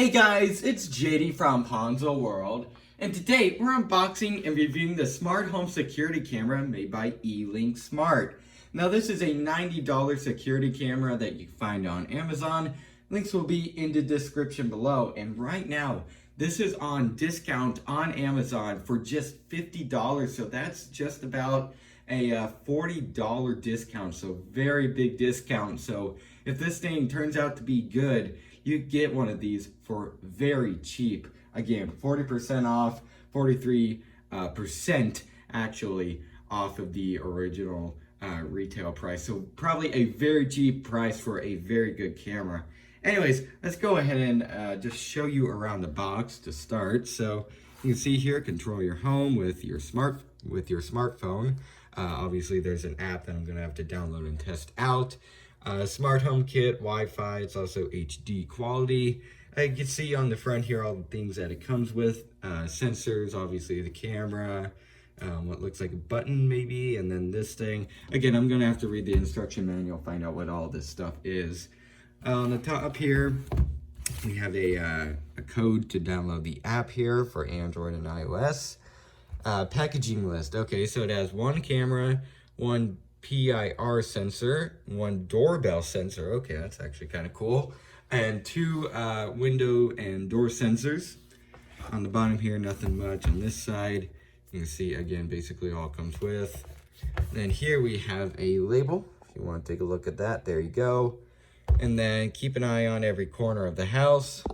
Hey guys, it's JD from Ponzo World, and today we're unboxing and reviewing the smart home security camera made by eLinkSmart. Now this is a $90 security camera that you can find on Amazon. Links will be in the description below, and right now this is on discount on Amazon for just $50, so that's just about a $40 discount, so very big discount. So if this thing turns out to be good, you get one of these for very cheap. Again, 40% off, 43% actually off of the original retail price. So probably a very cheap price for a very good camera. Anyways, let's go ahead and just show you around the box to start. So you can see here, control your home with your smartphone. Obviously, there's an app that I'm gonna have to download and test out. Smart home kit, Wi-Fi, it's also HD quality. You can see on the front here all the things that it comes with. Sensors, obviously the camera, what looks like a button maybe, and then this thing. Again, I'm gonna have to read the instruction manual, find out what all this stuff is. On the top here, we have a code to download the app here for Android and iOS. Packaging list. Okay, so it has one camera, one PIR sensor, one doorbell sensor. Okay, that's actually kind of cool. And two window and door sensors. On the bottom here, nothing much. On this side, you can see again, basically all comes with. Then here we have a label. If you want to take a look at that, there you go. And then keep an eye on every corner of the house.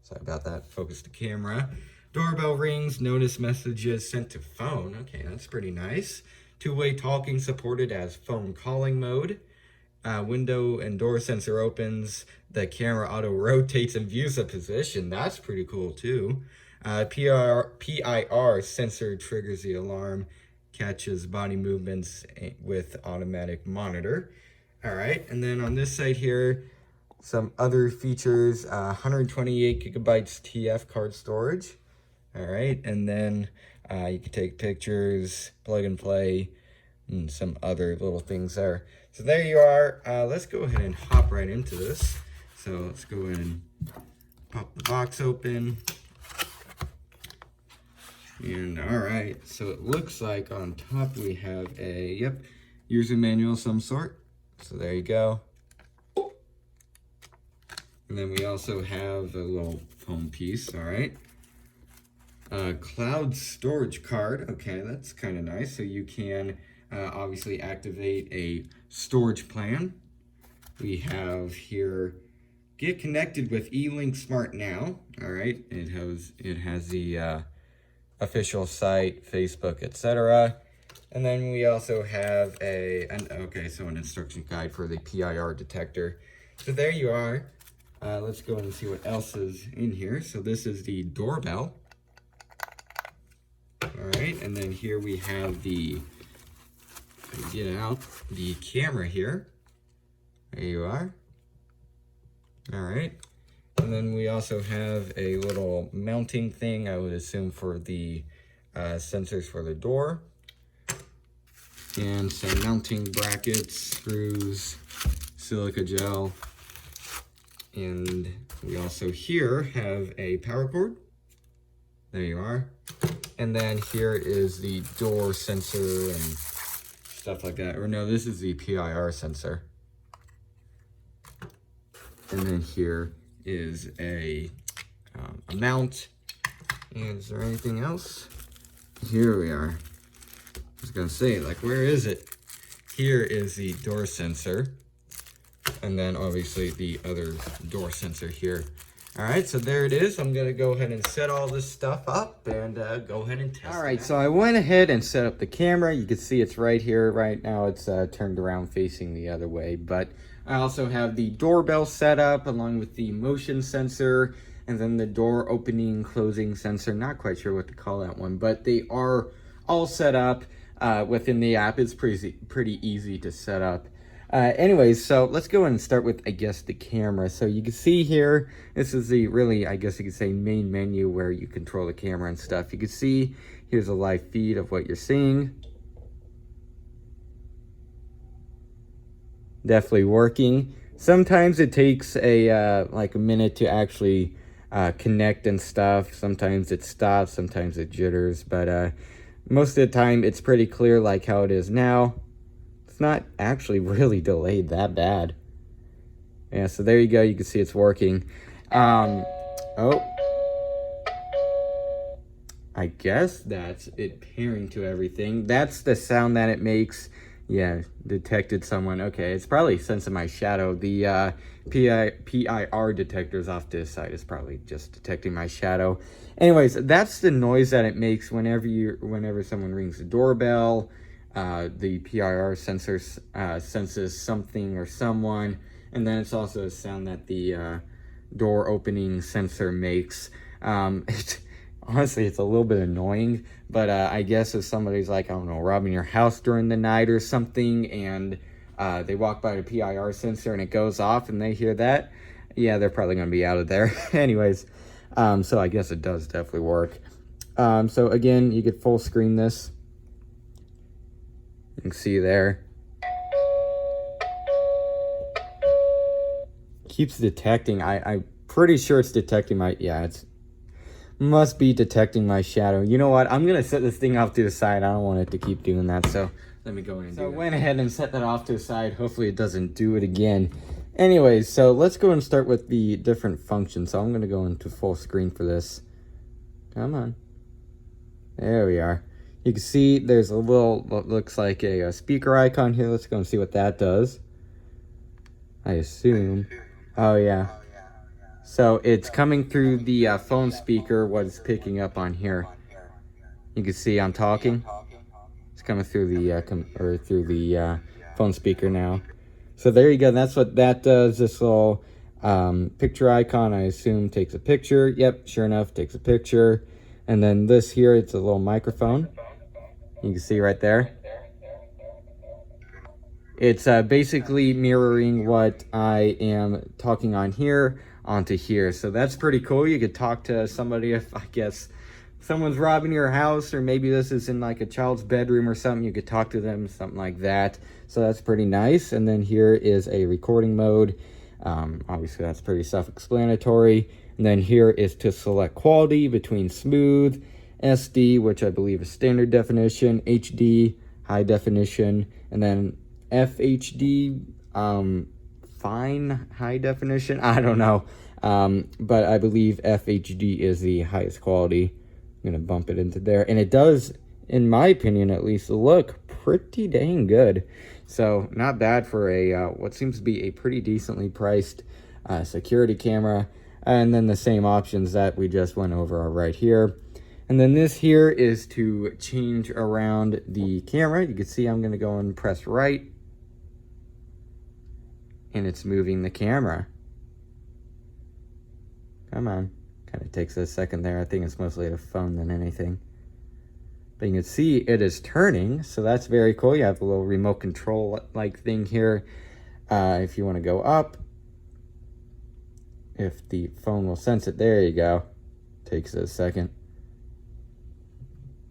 Sorry about that, focus the camera. Doorbell rings, notice messages sent to phone. Okay, that's pretty nice. Two-way talking supported as phone calling mode. Window and door sensor opens. The camera auto rotates and views a position. That's pretty cool too. PIR sensor triggers the alarm, catches body movements with automatic monitor. All right, and then on this side here, some other features, 128 gigabytes TF card storage. All right, and then you can take pictures, plug and play, and some other little things there. So there you are. Let's go ahead and hop right into this. So let's go ahead and pop the box open. And all right, so it looks like on top we have a, user manual of some sort. So there you go. And then we also have a little foam piece, all right. Cloud storage card, okay, that's kind of nice. So you can obviously activate a storage plan. We have here, get connected with eLinkSmart now, all right. It has the official site, Facebook, etc. And then we also have an instruction guide for the PIR detector. So there you are. Let's go and see what else is in here. So this is the doorbell. All right, and then here we have the camera here. There you are. All right, and then we also have a little mounting thing, I would assume for the sensors for the door. And some mounting brackets, screws, silica gel. And we also here have a power cord. There you are. And then here is the door sensor and stuff like that. Or no, this is the PIR sensor. And then here is a mount. And is there anything else? Here we are. I was gonna say, like, where is it? Here is the door sensor. And then obviously the other door sensor here. All right, so there it is. I'm gonna go ahead and set all this stuff up and go ahead and test it. All right, so I went ahead and set up the camera. You can see it's right here. Right now it's turned around facing the other way, but I also have the doorbell set up along with the motion sensor and then the door opening, closing sensor. Not quite sure what to call that one, but they are all set up within the app. It's pretty easy to set up. Anyways, so let's go and start with, I guess, the camera. So you can see here, this is the really, I guess you could say, main menu where you control the camera and stuff. You can see, here's a live feed of what you're seeing. Definitely working. Sometimes it takes like a minute to actually connect and stuff. Sometimes it stops, sometimes it jitters, but most of the time it's pretty clear like how it is now. It's not actually really delayed that bad. Yeah, so there you go. You can see it's working. Oh, I guess that's it pairing to everything. That's the sound that it makes. Yeah, detected someone. Okay, it's probably sensing my shadow. The PIR detectors off to the side is probably just detecting my shadow. Anyways, that's the noise that it makes whenever someone rings the doorbell. The PIR sensor senses something or someone, and then it's also a sound that the door opening sensor makes. Honestly, it's a little bit annoying, but I guess if somebody's like, I don't know, robbing your house during the night or something, and they walk by the PIR sensor and it goes off and they hear that, yeah, they're probably going to be out of there. Anyways, so I guess it does definitely work. So again, you could full screen this. You can see there. Keeps detecting. I'm pretty sure it's detecting my, yeah, it's must be detecting my shadow. You know what? I'm going to set this thing off to the side. I don't want it to keep doing that. So let me go in and do that. So I went ahead and set that off to the side. Hopefully it doesn't do it again. Anyways, so let's go and start with the different functions. So I'm going to go into full screen for this. Come on. There we are. You can see there's a little, what looks like a speaker icon here. Let's go and see what that does. I assume. Oh, yeah. So it's coming through the phone speaker, what it's picking up on here. You can see I'm talking. It's coming through the phone speaker now. So there you go. That's what that does. This little picture icon, I assume, takes a picture. Yep, sure enough, takes a picture. And then this here, it's a little microphone. You can see right there. It's basically mirroring what I am talking on here onto here. So that's pretty cool. You could talk to somebody if, I guess, someone's robbing your house, or maybe this is in like a child's bedroom or something. You could talk to them, something like that. So that's pretty nice. And then here is a recording mode. Obviously, that's pretty self-explanatory. And then here is to select quality between smooth, SD, which I believe is standard definition, HD, high definition, and then FHD, fine high definition. I don't know, but I believe FHD is the highest quality. I'm gonna bump it into there, and it does, in my opinion at least, look pretty dang good. So not bad for a what seems to be a pretty decently priced security camera. And then the same options that we just went over are right here. And then this here is to change around the camera. You can see I'm gonna go and press right, and it's moving the camera. Come on. Kind of takes a second there. I think it's mostly the phone than anything. But you can see it is turning, so that's very cool. You have a little remote control like thing here. If you want to go up, if the phone will sense it, there you go. Takes a second.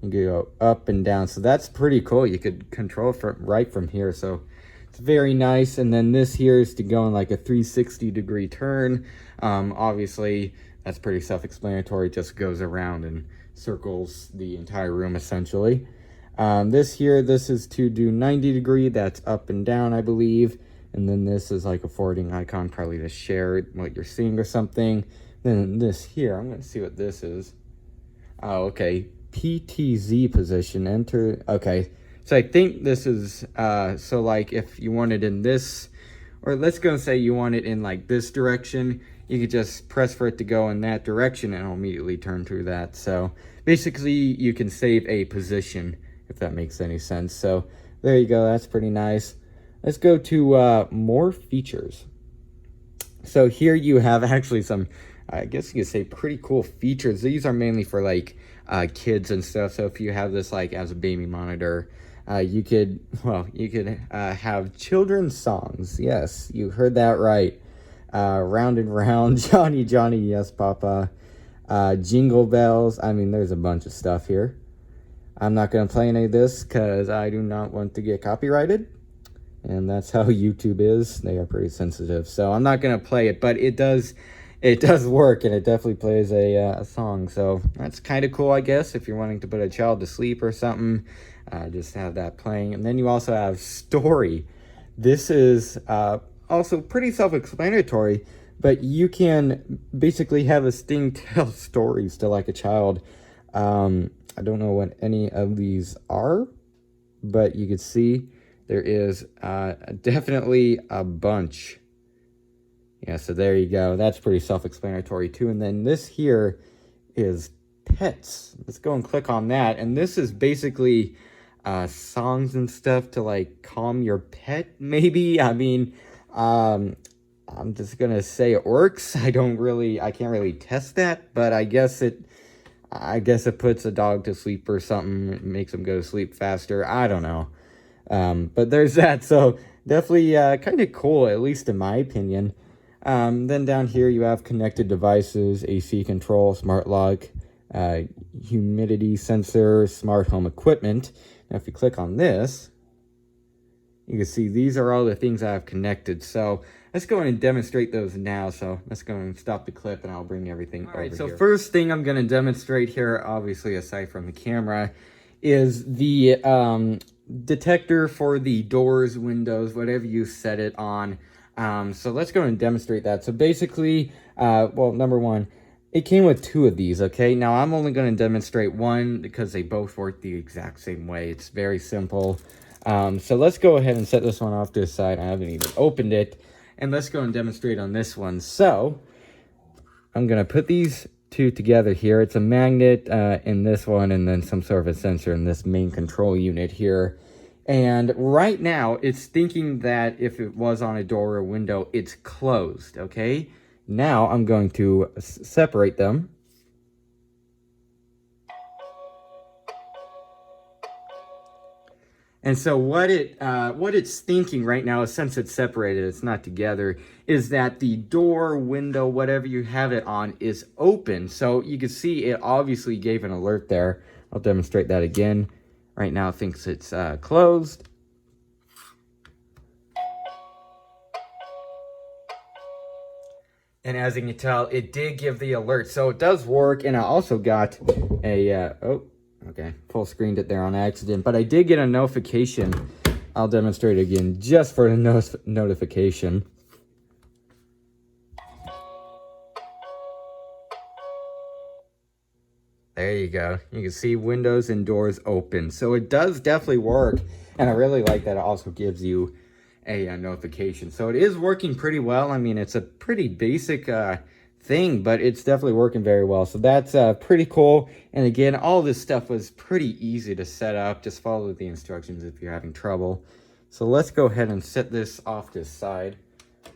You can go up and down, so that's pretty cool. You could control right from here, so it's very nice. And then this here is to go in like a 360-degree turn. Obviously, that's pretty self-explanatory. It just goes around and circles the entire room, essentially. This here, this is to do 90-degree. That's up and down, I believe. And then this is like a forwarding icon, probably to share what you're seeing or something. Then this here, I'm going to see what this is. Oh, okay. PTZ position, enter. Okay. So I think this is, so like if you want it in this, or let's go and say you want it in like this direction, you could just press for it to go in that direction and it'll immediately turn through that. So basically you can save a position, if that makes any sense. So there you go. That's pretty nice. Let's go to more features. So here you have actually some, I guess you could say, pretty cool features. These are mainly for like kids and stuff. So if you have this like as a baby monitor, you could have children's songs. Yes, you heard that right. Round and round, Johnny, Johnny, yes, Papa. Jingle bells. I mean, there's a bunch of stuff here. I'm not going to play any of this because I do not want to get copyrighted. And that's how YouTube is. They are pretty sensitive. So I'm not going to play it, but it does it does work, and it definitely plays a song. So that's kind of cool, I guess, if you're wanting to put a child to sleep or something. Just have that playing. And then you also have story. This is also pretty self-explanatory, but you can basically have this thing tell stories to like a child. I don't know what any of these are, but you can see there is definitely a bunch. Yeah, so there you go. That's pretty self-explanatory too. And then this here is pets. Let's go and click on that. And this is basically songs and stuff to like calm your pet, maybe. I mean, I'm just gonna say it works. I can't really test that, but I guess it puts a dog to sleep or something. It makes them go to sleep faster. I don't know. But there's that. So definitely kind of cool, at least in my opinion. Then down here you have connected devices, AC control, smart lock, humidity sensor, smart home equipment. Now if you click on this, you can see these are all the things I have connected. So let's go and demonstrate those now. So let's go and stop the clip and I'll bring everything over here. So first thing I'm going to demonstrate here, obviously aside from the camera, is the detector for the doors, windows, whatever you set it on. So let's go and demonstrate that. So basically, well, number one, it came with two of these, okay? Now I'm only going to demonstrate one because they both work the exact same way. It's very simple. So let's go ahead and set this one off to the side. I haven't even opened it. And let's go and demonstrate on this one. So I'm going to put these two together here. It's a magnet in this one and then some sort of a sensor in this main control unit here. And right now, it's thinking that if it was on a door or window, it's closed, okay? Now, I'm going to separate them. And so what it's thinking right now, since it's separated, it's not together, is that the door, window, whatever you have it on is open. So you can see it obviously gave an alert there. I'll demonstrate that again. Right now it thinks it's closed. And as you can tell, it did give the alert. So it does work. And I also got a, okay, full screened it there on accident. But I did get a notification. I'll demonstrate again just for the notification. There you go. You can see windows and doors open. So it does definitely work. And I really like that it also gives you a notification. So it is working pretty well. I mean, it's a pretty basic thing, but it's definitely working very well. So that's pretty cool. And again, all this stuff was pretty easy to set up. Just follow the instructions if you're having trouble. So let's go ahead and set this off to the side.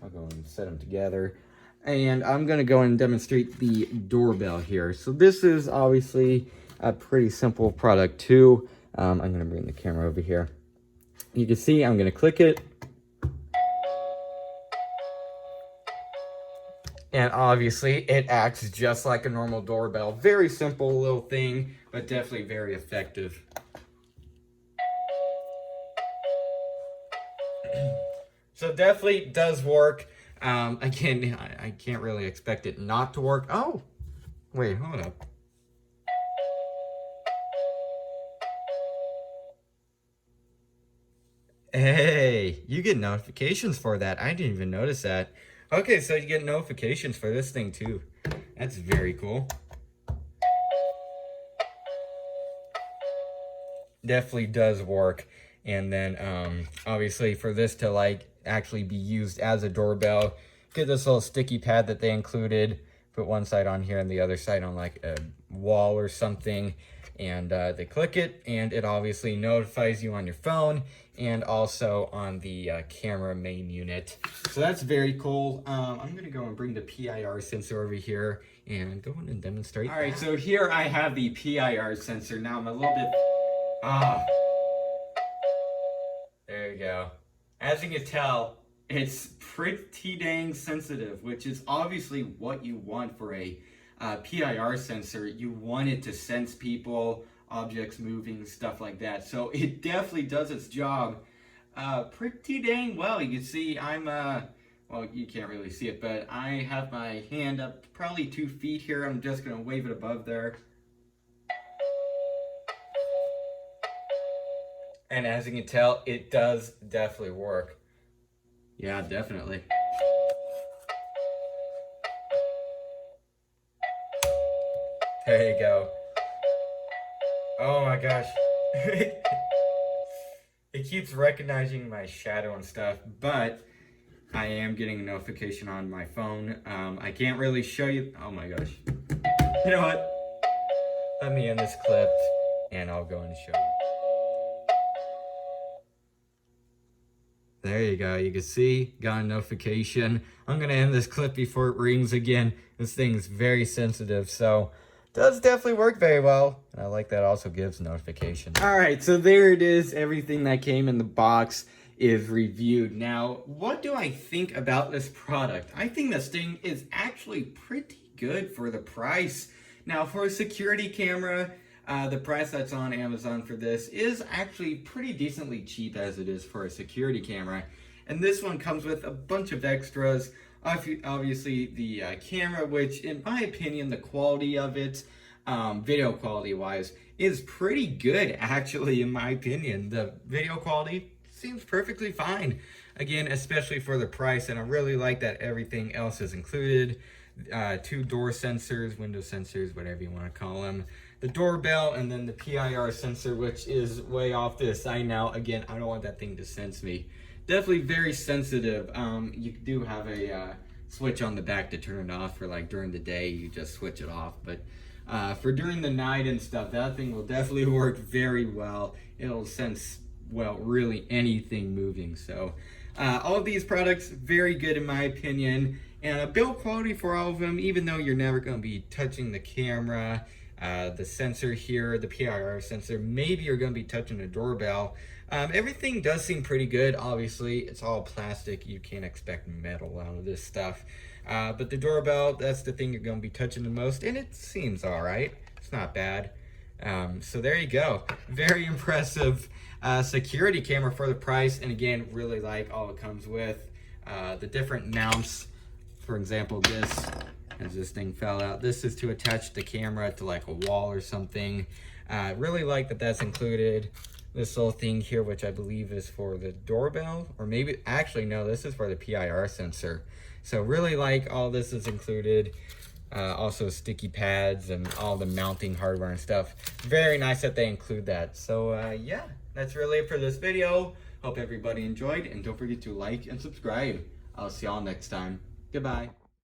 I'll go and set them together. And I'm going to go and demonstrate the doorbell here. So this is obviously a pretty simple product too. I'm going to bring the camera over here. You can see I'm going to click it. And obviously it acts just like a normal doorbell. Very simple little thing, but definitely very effective. So definitely does work. Again, I can't really expect it not to work. Oh, wait, hold up. Hey, you get notifications for that. I didn't even notice that. Okay, so you get notifications for this thing too. That's very cool. Definitely does work. And then obviously for this to like actually be used as a doorbell, get this little sticky pad that they included, put one side on here and the other side on like a wall or something, and they click it and it obviously notifies you on your phone and also on the camera main unit. So that's very cool. I'm gonna go and bring the PIR sensor over here and go in and demonstrate. All right, so here I have the PIR sensor. Now I'm a little bit, there you go. As you can tell, it's pretty dang sensitive, which is obviously what you want for a PIR sensor. You want it to sense people, objects moving, stuff like that. So it definitely does its job pretty dang well. You can see I'm, well, you can't really see it, but I have my hand up probably 2 feet here. I'm just gonna wave it above there. And as you can tell, it does definitely work. Yeah, definitely. There you go. Oh my gosh. It keeps recognizing my shadow and stuff, but I am getting a notification on my phone. I can't really show you. Oh my gosh. You know what? Let me end this clip and I'll go and show you. There you go. You can see, got a notification. I'm going to end this clip before it rings again. This thing's very sensitive, so does definitely work very well. And I like that it also gives notifications. All right, so there it is. Everything that came in the box is reviewed. Now, what do I think about this product? I think this thing is actually pretty good for the price. Now, for a security camera, the price that's on Amazon for this is actually pretty decently cheap as it is for a security camera. And this one comes with a bunch of extras. Obviously the camera, which in my opinion, the quality of it, video quality wise, is pretty good actually in my opinion. The video quality seems perfectly fine. Again, especially for the price, and I really like that everything else is included. 2 door sensors, window sensors, whatever you want to call them. The doorbell, and then the PIR sensor, which is way off to the side now. Again, I don't want that thing to sense me. Definitely very sensitive. You do have a switch on the back to turn it off for like during the day. You just switch it off. But for during the night and stuff, that thing will definitely work very well. It'll sense, well, really anything moving. So all of these products, very good in my opinion. And build quality for all of them, even though you're never going to be touching the camera. The sensor here, the PIR sensor, maybe you're going to be touching the doorbell. Everything does seem pretty good. Obviously, it's all plastic. You can't expect metal out of this stuff. But the doorbell, that's the thing you're going to be touching the most, and it seems all right. It's not bad. So there you go. Very impressive security camera for the price. And again, really like all it comes with. The different mounts. For example, this, as this thing fell out, this is to attach the camera to like a wall or something. Really like that that's included. This little thing here, which I believe is for the doorbell, or maybe, actually no, this is for the PIR sensor. So really like all this is included. Also sticky pads and all the mounting hardware and stuff. Very nice that they include that. So yeah, that's really it for this video. Hope everybody enjoyed, and don't forget to like and subscribe. I'll see y'all next time. Goodbye.